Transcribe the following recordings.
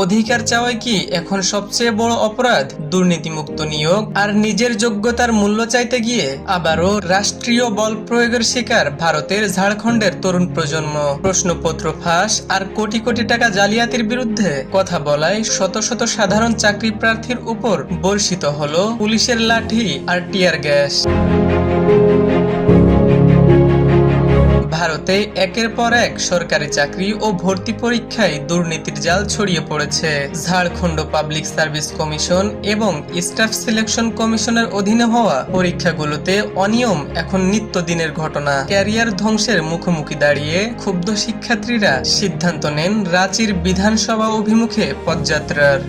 অধিকার চাওয়াই কি এখন সবচেয়ে বড় অপরাধ? দুর্নীতিমুক্ত নিয়োগ আর নিজের যোগ্যতার মূল্য চাইতে গিয়ে আবারও রাষ্ট্রীয় বল প্রয়োগের শিকার ভারতের ঝাড়খণ্ডের তরুণ প্রজন্ম। প্রশ্নপত্র ফাঁস আর কোটি কোটি টাকা জালিয়াতির বিরুদ্ধে কথা বলায় শত শত সাধারণ চাকরি প্রার্থীর উপর বর্ষিত হলো পুলিশের লাঠি আর টিয়ার গ্যাস। ভারতে একের পর এক সরকারি চাকরি ও ভর্তি পরীক্ষায় দুর্নীতির জাল ছড়িয়ে পড়েছে। ঝাড়খণ্ড পাবলিক সার্ভিস কমিশন এবং স্টাফ সিলেকশন কমিশনের অধীনে হওয়া পরীক্ষাগুলোতে অনিয়ম এখন নিত্যদিনের ঘটনা। ক্যারিয়ার ধ্বংসের মুখোমুখি দাঁড়িয়ে ক্ষুব্ধ শিক্ষার্থীরা সিদ্ধান্ত নেন রাঁচির বিধানসভা অভিমুখে পদযাত্রার।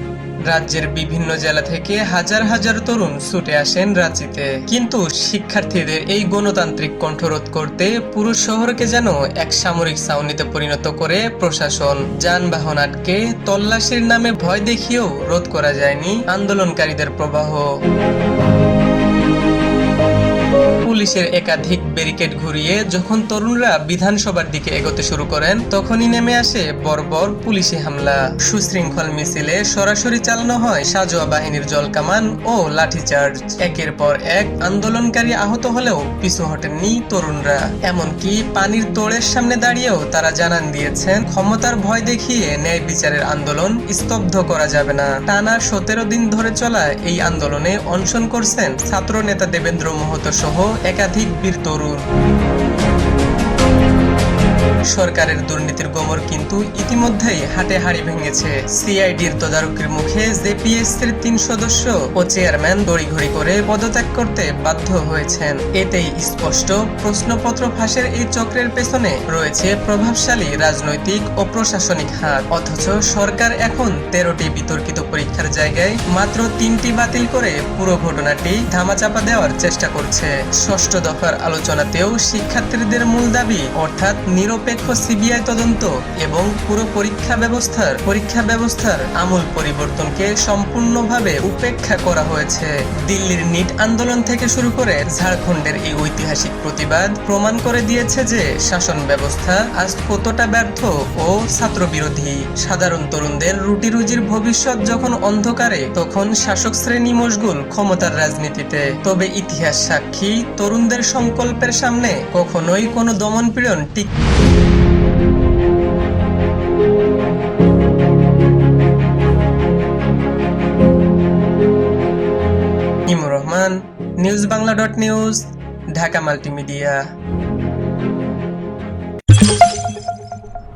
রাজ্যের বিভিন্ন জেলা থেকে হাজার হাজার তরুণ ছুটে আসেন রাঁচিতে, কিন্তু শিক্ষার্থীদের এই গণতান্ত্রিক কণ্ঠরোধ করতে পুরো শহরকে যেন এক সামরিক ছাউনিতে পরিণত করে প্রশাসন। যানবাহন আটকে তল্লাশির নামে ভয় দেখিয়েও রোধ করা যায়নি আন্দোলনকারীদের প্রবাহ। পুলিশের একাধিক ব্যারিকেড ঘুরিয়ে যখন তরুণরা বিধানসভার দিকে এগোতে শুরু করেন, তখনই নেমে আসে বর্বর পুলিশি হামলা। সুশৃঙ্খল মিছিলে সরাসরি চালানো হয় সাঁজোয়া বাহিনীর জলকামান ও লাঠিচার্জ। একের পর এক আন্দোলনকারী আহত হলেও পিছু হটেননি তরুণরা। এমনকি পানির তোড়ের সামনে দাঁড়িয়েও তারা জানান দিয়েছেন, ক্ষমতার ভয় দেখিয়ে ন্যায় বিচারের আন্দোলন স্তব্ধ করা যাবে না। টানা 17 দিন ধরে চলা এই আন্দোলনে অনশন করছেন ছাত্র নেতা দেবেন্দ্র মাহাতো সহ একাধিক বীর তরুণ। সরকারের দুর্নীতির গোমর কিন্তু ইতিমধ্যেই হাটে হাড়ি ভেঙেছে। সিআইডির তদারকির মুখে জেপিএসসির 3 সদস্য ও চেয়ারম্যান তড়িঘড়ি করে পদত্যাগ করতে বাধ্য হয়েছেন। এতেই স্পষ্ট প্রশ্নপত্র ফাঁসের এই চক্রের পেছনে রয়েছে প্রভাবশালী রাজনৈতিক ও প্রশাসনিক হাত। অথচ সরকার এখন 13টি বিতর্কিত পরীক্ষার জায়গায় মাত্র 3টি বাতিল করে পুরো ঘটনাটি ধামাচাপা দেওয়ার চেষ্টা করছে। ষষ্ঠ দফার আলোচনাতেও শিক্ষার্থীদের মূল দাবি, অর্থাৎ নিরপেক্ষ সিবিআই তদন্ত এবং পুরো পরীক্ষা ব্যবস্থার আমূল পরিবর্তনকে সম্পূর্ণভাবে উপেক্ষা করা হয়েছে। দিল্লির নিট আন্দোলন থেকে শুরু করে ঝাড়খণ্ডের এই ঐতিহাসিক প্রতিবাদ প্রমাণ করে দিয়েছে যে শাসন ব্যবস্থা আজ কতটা ব্যর্থ ও ছাত্র বিরোধী। সাধারণ তরুণদের রুটি রুজির ভবিষ্যৎ যখন অন্ধকারে, তখন শাসক শ্রেণী মশগুল ক্ষমতার রাজনীতিতে। তবে ইতিহাস সাক্ষী, তরুণদের সংকল্পের সামনে কখনোই কোনো দমনপীড়ন ইমুর Rahman, news Bangla .news, Dhaka multimedia.